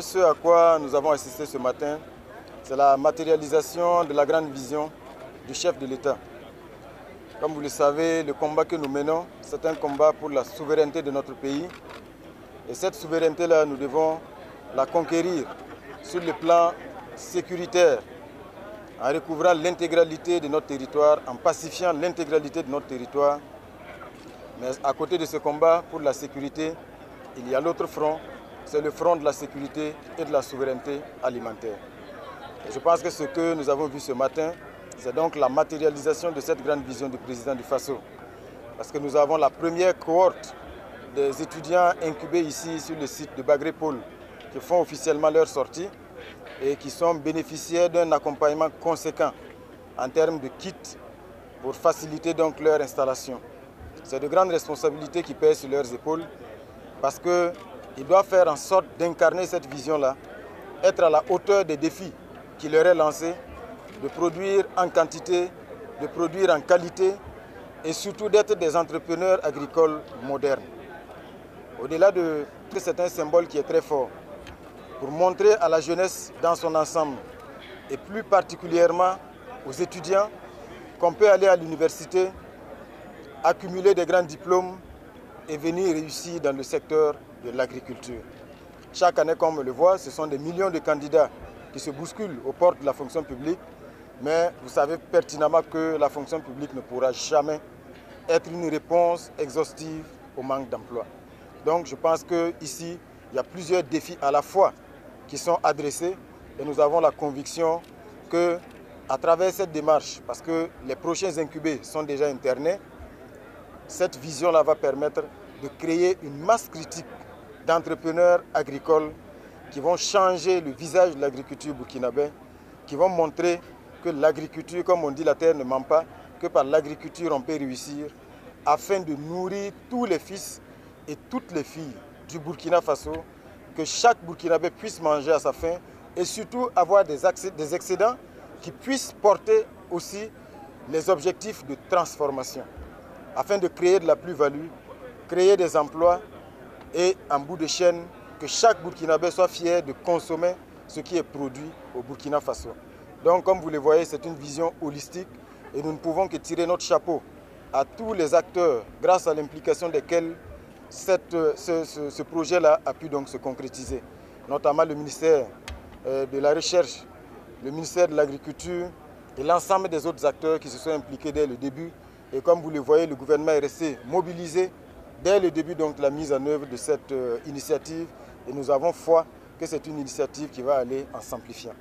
Ce à quoi nous avons assisté ce matin, c'est la matérialisation de la grande vision du chef de l'État. Comme vous le savez, le combat que nous menons, c'est un combat pour la souveraineté de notre pays. Et cette souveraineté-là, nous devons la conquérir sur le plan sécuritaire, en recouvrant l'intégralité de notre territoire, en pacifiant l'intégralité de notre territoire. Mais à côté de ce combat pour la sécurité, il y a l'autre front, c'est le front de la sécurité et de la souveraineté alimentaire. Et je pense que ce que nous avons vu ce matin, c'est donc la matérialisation de cette grande vision du président du Faso. Parce que nous avons la première cohorte des étudiants incubés ici sur le site de Bagré-Pôle qui font officiellement leur sortie et qui sont bénéficiaires d'un accompagnement conséquent en termes de kits pour faciliter donc leur installation. C'est de grandes responsabilités qui pèsent sur leurs épaules parce qu'ils doivent faire en sorte d'incarner cette vision-là, être à la hauteur des défis qui leur est lancé, de produire en quantité, de produire en qualité et surtout d'être des entrepreneurs agricoles modernes. Au-delà de que c'est un symbole qui est très fort pour montrer à la jeunesse dans son ensemble et plus particulièrement aux étudiants qu'on peut aller à l'université, accumuler des grands diplômes et venir réussir dans le secteur de l'agriculture. Chaque année, comme on le voit, ce sont des millions de candidats qui se bousculent aux portes de la fonction publique, mais vous savez pertinemment que la fonction publique ne pourra jamais être une réponse exhaustive au manque d'emploi. Donc je pense qu'ici, il y a plusieurs défis à la fois qui sont adressés et nous avons la conviction qu'à travers cette démarche, parce que les prochains incubés sont déjà internés, cette vision-là va permettre de créer une masse critique d'entrepreneurs agricoles qui vont changer le visage de l'agriculture burkinabé, qui vont montrer que l'agriculture, comme on dit, la terre ne ment pas, que par l'agriculture on peut réussir, afin de nourrir tous les fils et toutes les filles du Burkina Faso, que chaque Burkinabé puisse manger à sa faim et surtout avoir des excédents qui puissent porter aussi les objectifs de transformation, afin de créer de la plus-value, créer des emplois et en bout de chaîne, que chaque Burkinabé soit fier de consommer ce qui est produit au Burkina Faso. Donc comme vous le voyez, c'est une vision holistique et nous ne pouvons que tirer notre chapeau à tous les acteurs grâce à l'implication desquels ce projet-là a pu donc se concrétiser, notamment le ministère de la Recherche, le ministère de l'Agriculture et l'ensemble des autres acteurs qui se sont impliqués dès le début. Et comme vous le voyez, le gouvernement est resté mobilisé dès le début donc, de la mise en œuvre de cette initiative et nous avons foi que c'est une initiative qui va aller en s'amplifiant.